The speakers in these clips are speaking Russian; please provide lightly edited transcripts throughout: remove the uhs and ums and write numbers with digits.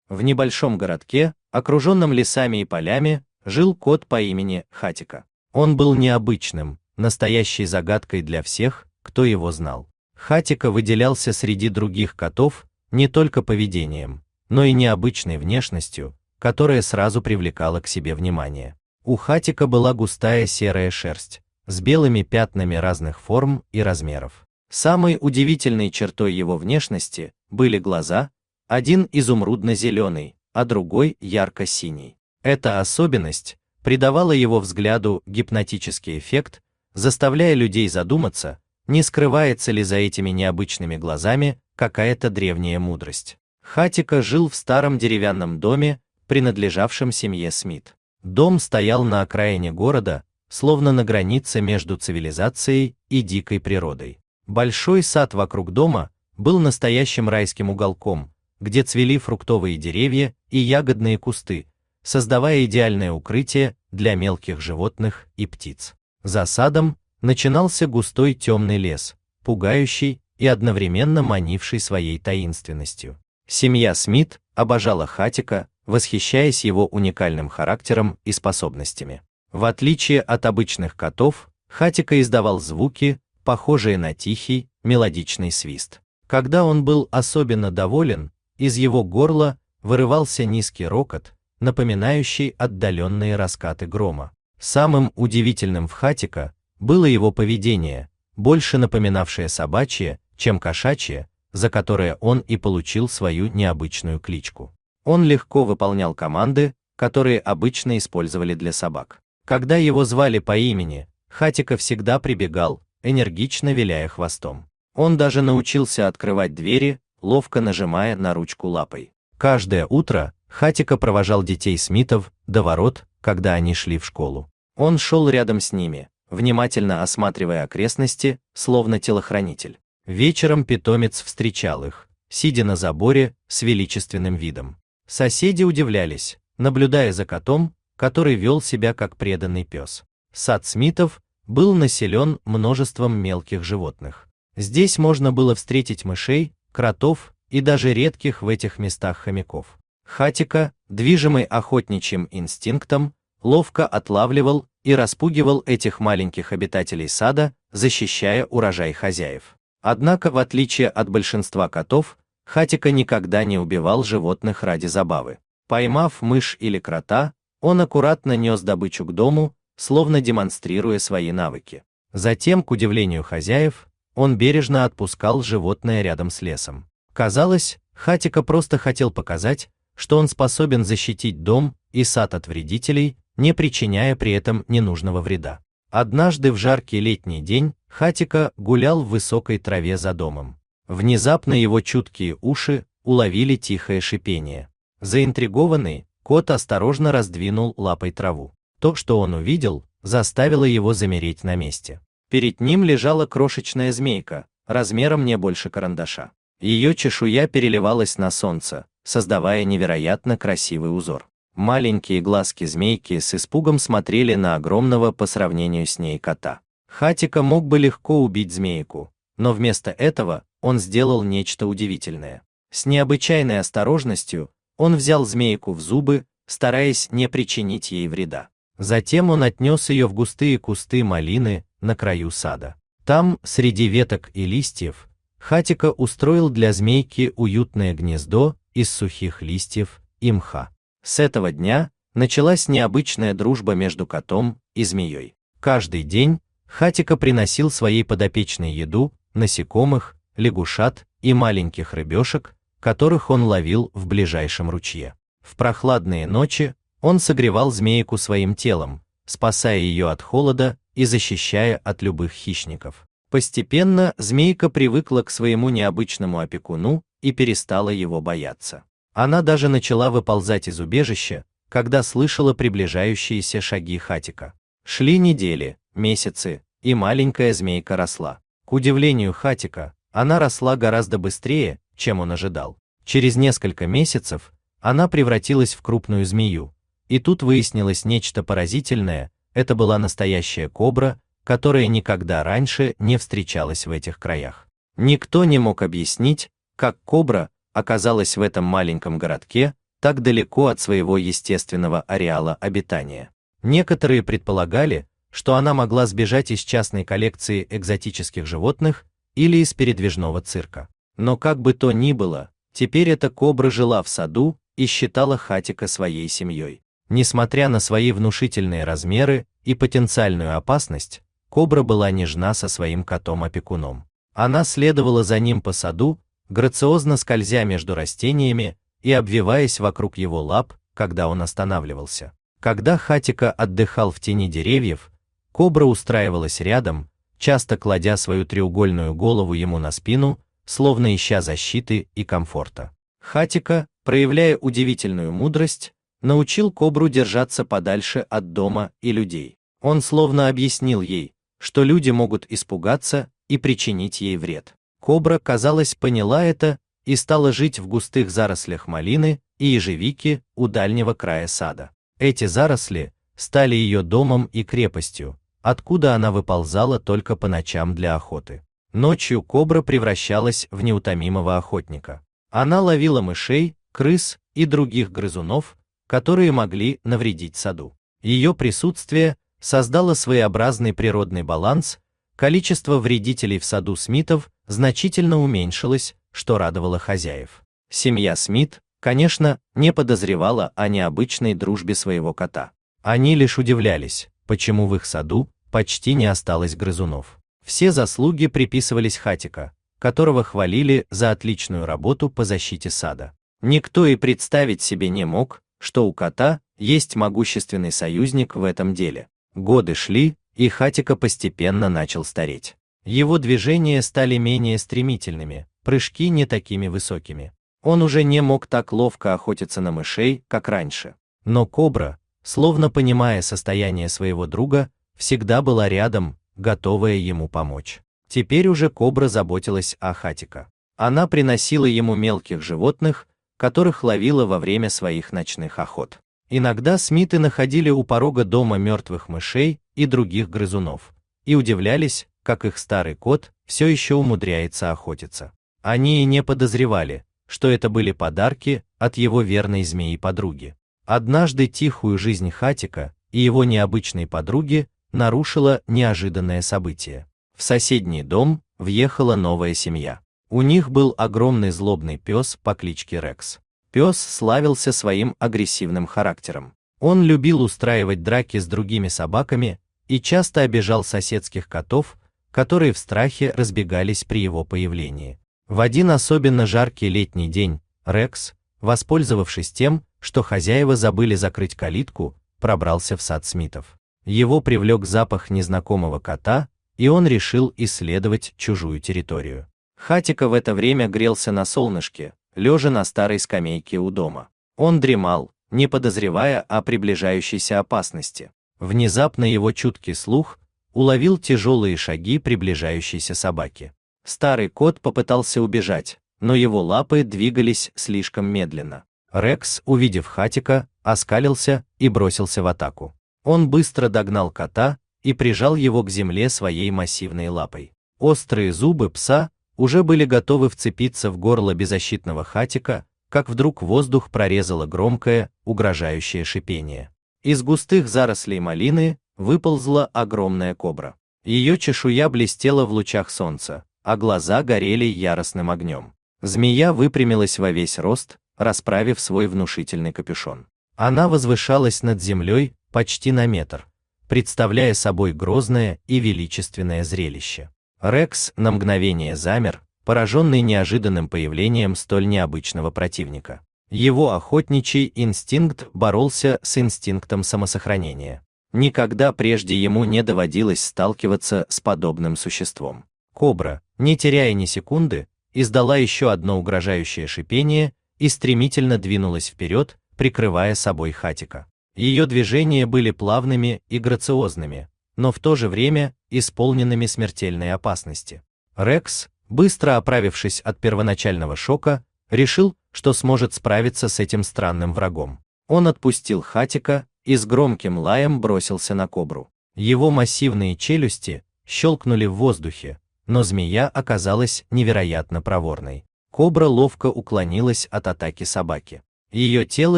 В небольшом городке, окруженном лесами и полями, жил кот по имени Хатико. Он был необычным, настоящей загадкой для всех, кто его знал. Хатико выделялся среди других котов не только поведением, но и необычной внешностью, которая сразу привлекала к себе внимание. У Хатико была густая серая шерсть, с белыми пятнами разных форм и размеров. Самой удивительной чертой его внешности были глаза, один изумрудно-зеленый, а другой ярко-синий. Эта особенность придавала его взгляду гипнотический эффект, заставляя людей задуматься, не скрывается ли за этими необычными глазами какая-то древняя мудрость. Хатико жил в старом деревянном доме, принадлежавшем семье Смит. Дом стоял на окраине города, словно на границе между цивилизацией и дикой природой. Большой сад вокруг дома был настоящим райским уголком, где цвели фруктовые деревья и ягодные кусты, создавая идеальное укрытие для мелких животных и птиц. За садом начинался густой темный лес, пугающий и одновременно манивший своей таинственностью. Семья Смит обожала Хатико, восхищаясь его уникальным характером и способностями. В отличие от обычных котов, Хатико издавал звуки, похожие на тихий, мелодичный свист. Когда он был особенно доволен, из его горла вырывался низкий рокот, напоминающий отдаленные раскаты грома. Самым удивительным в Хатико было его поведение, больше напоминавшее собачье, чем кошачье, за которое он и получил свою необычную кличку. Он легко выполнял команды, которые обычно использовали для собак. Когда его звали по имени, Хатико всегда прибегал, энергично виляя хвостом. Он даже научился открывать двери, ловко нажимая на ручку лапой. Каждое утро Хатико провожал детей Смитов до ворот, когда они шли в школу. Он шел рядом с ними, внимательно осматривая окрестности, словно телохранитель. Вечером питомец встречал их, сидя на заборе с величественным видом. Соседи удивлялись, наблюдая за котом, который вел себя как преданный пес. Сад Смитов был населен множеством мелких животных. Здесь можно было встретить мышей, кротов и даже редких в этих местах хомяков. Хатико, движимый охотничьим инстинктом, ловко отлавливал и распугивал этих маленьких обитателей сада, защищая урожай хозяев. Однако, в отличие от большинства котов, Хатико никогда не убивал животных ради забавы. Поймав мышь или крота, он аккуратно нес добычу к дому, словно демонстрируя свои навыки. Затем, к удивлению хозяев, он бережно отпускал животное рядом с лесом. Казалось, Хатико просто хотел показать, что он способен защитить дом и сад от вредителей, не причиняя при этом ненужного вреда. Однажды в жаркий летний день Хатико гулял в высокой траве за домом. Внезапно его чуткие уши уловили тихое шипение. Заинтригованный, кот осторожно раздвинул лапой траву. То, что он увидел, заставило его замереть на месте. Перед ним лежала крошечная змейка, размером не больше карандаша. Ее чешуя переливалась на солнце, создавая невероятно красивый узор. Маленькие глазки змейки с испугом смотрели на огромного по сравнению с ней кота. Хатико мог бы легко убить змейку, но вместо этого он сделал нечто удивительное. С необычайной осторожностью он взял змейку в зубы, стараясь не причинить ей вреда. Затем он отнес ее в густые кусты малины на краю сада. Там, среди веток и листьев, Хатико устроил для змейки уютное гнездо из сухих листьев и мха. С этого дня началась необычная дружба между котом и змеей. Каждый день Хатико приносил своей подопечной еду, насекомых, лягушат и маленьких рыбешек, которых он ловил в ближайшем ручье. В прохладные ночи он согревал змейку своим телом, спасая ее от холода и защищая от любых хищников. Постепенно змейка привыкла к своему необычному опекуну и перестала его бояться. Она даже начала выползать из убежища, когда слышала приближающиеся шаги Хатико. Шли недели, месяцы, и маленькая змейка росла. К удивлению Хатико, она росла гораздо быстрее, чем он ожидал. Через несколько месяцев она превратилась в крупную змею. И тут выяснилось нечто поразительное: это была настоящая кобра, которая никогда раньше не встречалась в этих краях. Никто не мог объяснить, как кобра оказалась в этом маленьком городке, так далеко от своего естественного ареала обитания. Некоторые предполагали, что она могла сбежать из частной коллекции экзотических животных или из передвижного цирка. Но как бы то ни было, теперь эта кобра жила в саду и считала Хатико своей семьей. Несмотря на свои внушительные размеры и потенциальную опасность, кобра была нежна со своим котом-опекуном. Она следовала за ним по саду, грациозно скользя между растениями и обвиваясь вокруг его лап, когда он останавливался. Когда Хатико отдыхал в тени деревьев, кобра устраивалась рядом, часто кладя свою треугольную голову ему на спину, словно ища защиты и комфорта. Хатико, проявляя удивительную мудрость, научил кобру держаться подальше от дома и людей. Он словно объяснил ей, что люди могут испугаться и причинить ей вред. Кобра, казалось, поняла это и стала жить в густых зарослях малины и ежевики у дальнего края сада. Эти заросли стали ее домом и крепостью, откуда она выползала только по ночам для охоты. Ночью кобра превращалась в неутомимого охотника. Она ловила мышей, крыс и других грызунов, которые могли навредить саду. Ее присутствие создало своеобразный природный баланс, количество вредителей в саду Смитов значительно уменьшилось, что радовало хозяев. Семья Смит, конечно, не подозревала о необычной дружбе своего кота. Они лишь удивлялись, почему в их саду почти не осталось грызунов. Все заслуги приписывались Хатико, которого хвалили за отличную работу по защите сада. Никто и представить себе не мог, что у кота есть могущественный союзник в этом деле. Годы шли, и Хатико постепенно начал стареть. Его движения стали менее стремительными, прыжки не такими высокими. Он уже не мог так ловко охотиться на мышей, как раньше. Но кобра, словно понимая состояние своего друга, всегда была рядом, готовая ему помочь. Теперь уже кобра заботилась о Хатико. Она приносила ему мелких животных, которых ловила во время своих ночных охот. Иногда Смиты находили у порога дома мертвых мышей и других грызунов, и удивлялись, как их старый кот все еще умудряется охотиться. Они и не подозревали, что это были подарки от его верной змеи-подруги. Однажды тихую жизнь Хатико и его необычной подруги нарушило неожиданное событие. В соседний дом въехала новая семья. У них был огромный злобный пес по кличке Рекс. Пес славился своим агрессивным характером. Он любил устраивать драки с другими собаками и часто обижал соседских котов, которые в страхе разбегались при его появлении. В один особенно жаркий летний день Рекс, воспользовавшись тем, что хозяева забыли закрыть калитку, пробрался в сад Смитов. Его привлек запах незнакомого кота, и он решил исследовать чужую территорию. Хатико в это время грелся на солнышке, лежа на старой скамейке у дома. Он дремал, не подозревая о приближающейся опасности. Внезапно его чуткий слух уловил тяжелые шаги приближающейся собаки. Старый кот попытался убежать, но его лапы двигались слишком медленно. Рекс, увидев Хатико, оскалился и бросился в атаку. Он быстро догнал кота и прижал его к земле своей массивной лапой. Острые зубы пса уже были готовы вцепиться в горло беззащитного Хатико, как вдруг воздух прорезало громкое, угрожающее шипение. Из густых зарослей малины выползла огромная кобра. Ее чешуя блестела в лучах солнца, а глаза горели яростным огнем. Змея выпрямилась во весь рост, расправив свой внушительный капюшон. Она возвышалась над землей почти на метр, представляя собой грозное и величественное зрелище. Рекс на мгновение замер, пораженный неожиданным появлением столь необычного противника. Его охотничий инстинкт боролся с инстинктом самосохранения. Никогда прежде ему не доводилось сталкиваться с подобным существом. Кобра, не теряя ни секунды, издала еще одно угрожающее шипение и стремительно двинулась вперед, прикрывая собой Хатико. Ее движения были плавными и грациозными, но в то же время исполненными смертельной опасности. Рекс, быстро оправившись от первоначального шока, решил, что сможет справиться с этим странным врагом. Он отпустил Хатико и с громким лаем бросился на кобру. Его массивные челюсти щелкнули в воздухе, но змея оказалась невероятно проворной. Кобра ловко уклонилась от атаки собаки. Ее тело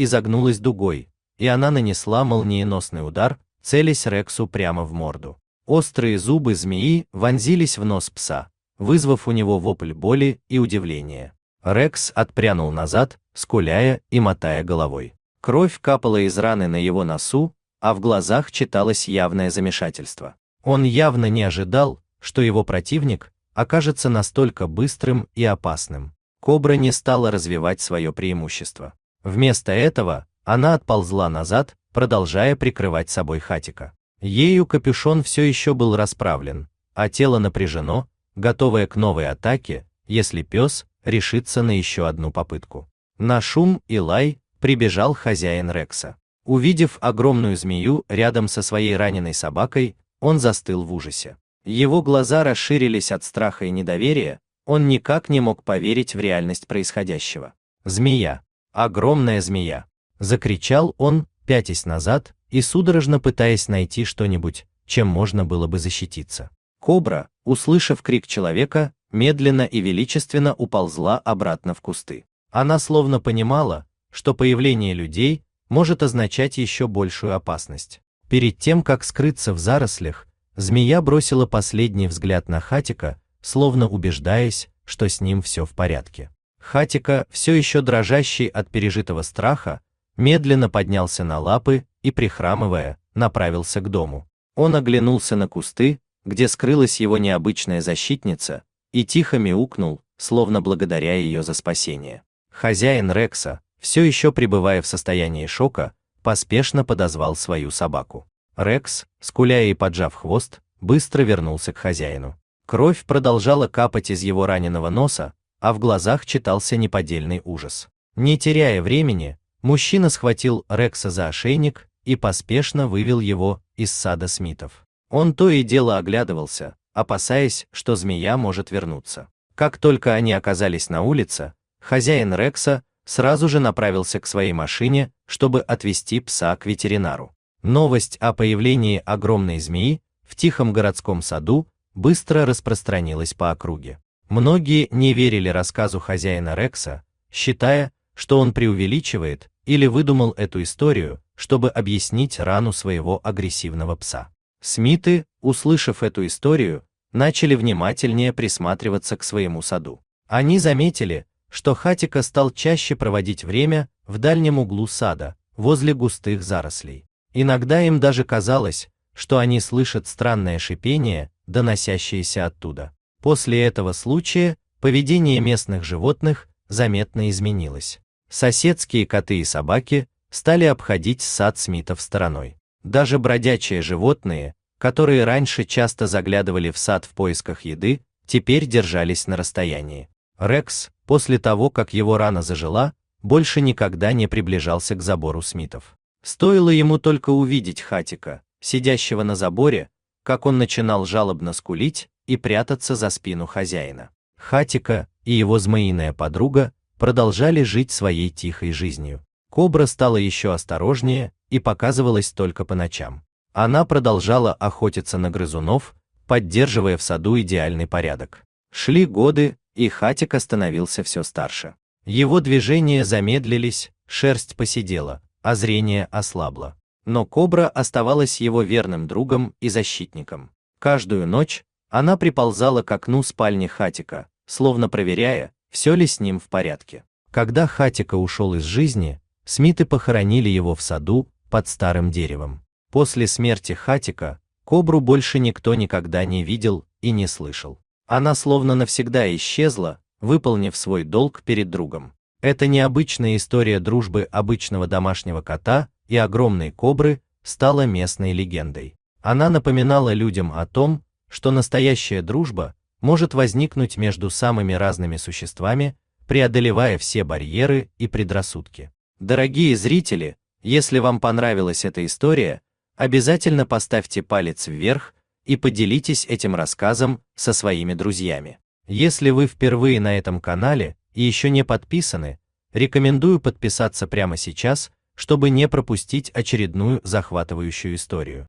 изогнулось дугой, и она нанесла молниеносный удар, целясь Рексу прямо в морду. Острые зубы змеи вонзились в нос пса, вызвав у него вопль боли и удивления. Рекс отпрянул назад, скуляя и мотая головой. Кровь капала из раны на его носу, а в глазах читалось явное замешательство. Он явно не ожидал, что его противник окажется настолько быстрым и опасным. Кобра не стала развивать свое преимущество. Вместо этого она отползла назад, продолжая прикрывать собой Хатика. Ею капюшон все еще был расправлен, а тело напряжено, готовое к новой атаке, если пес решится на еще одну попытку. На шум и лай прибежал хозяин Рекса. Увидев огромную змею рядом со своей раненой собакой, он застыл в ужасе. Его глаза расширились от страха и недоверия, он никак не мог поверить в реальность происходящего. «Змея! Огромная змея!» — закричал он, пятясь назад и судорожно пытаясь найти что-нибудь, чем можно было бы защититься. Кобра, услышав крик человека, медленно и величественно уползла обратно в кусты. Она словно понимала, что появление людей может означать еще большую опасность. Перед тем, как скрыться в зарослях, змея бросила последний взгляд на Хатика, словно убеждаясь, что с ним все в порядке. Хатика, все еще дрожащий от пережитого страха, медленно поднялся на лапы и, прихрамывая, направился к дому. Он оглянулся на кусты, где скрылась его необычная защитница, и тихо мяукнул, словно благодаря ее за спасение. Хозяин Рекса, все еще пребывая в состоянии шока, поспешно подозвал свою собаку. Рекс, скуляя и поджав хвост, быстро вернулся к хозяину. Кровь продолжала капать из его раненого носа, а в глазах читался неподдельный ужас. Не теряя времени, мужчина схватил Рекса за ошейник и поспешно вывел его из сада Смитов. Он то и дело оглядывался, опасаясь, что змея может вернуться. Как только они оказались на улице, хозяин Рекса сразу же направился к своей машине, чтобы отвезти пса к ветеринару. Новость о появлении огромной змеи в тихом городском саду быстро распространилась по округе. Многие не верили рассказу хозяина Рекса, считая, что он преувеличивает или выдумал эту историю, чтобы объяснить рану своего агрессивного пса. Смиты, услышав эту историю, начали внимательнее присматриваться к своему саду. Они заметили, что Хатика стал чаще проводить время в дальнем углу сада, возле густых зарослей. Иногда им даже казалось, что они слышат странное шипение, доносящееся оттуда. После этого случая поведение местных животных заметно изменилось. Соседские коты и собаки стали обходить сад Смитов стороной. Даже бродячие животные, которые раньше часто заглядывали в сад в поисках еды, теперь держались на расстоянии. Рекс, после того, как его рана зажила, больше никогда не приближался к забору Смитов. Стоило ему только увидеть Хатика, сидящего на заборе, как он начинал жалобно скулить и прятаться за спину хозяина. Хатика и его змеиная подруга продолжали жить своей тихой жизнью. Кобра стала еще осторожнее и показывалась только по ночам. Она продолжала охотиться на грызунов, поддерживая в саду идеальный порядок. Шли годы, и Хатика становился все старше. Его движения замедлились, шерсть поседела, а зрение ослабло. Но Кобра оставалась его верным другом и защитником. Каждую ночь она приползала к окну спальни Хатика, словно проверяя, все ли с ним в порядке. Когда Хатика ушел из жизни, Смиты похоронили его в саду под старым деревом. После смерти Хатика Кобру больше никто никогда не видел и не слышал. Она словно навсегда исчезла, выполнив свой долг перед другом. Эта необычная история дружбы обычного домашнего кота и огромной кобры стала местной легендой. Она напоминала людям о том, что настоящая дружба может возникнуть между самыми разными существами, преодолевая все барьеры и предрассудки. Дорогие зрители, если вам понравилась эта история, обязательно поставьте палец вверх и поделитесь этим рассказом со своими друзьями. Если вы впервые на этом канале и еще не подписаны, рекомендую подписаться прямо сейчас, чтобы не пропустить очередную захватывающую историю.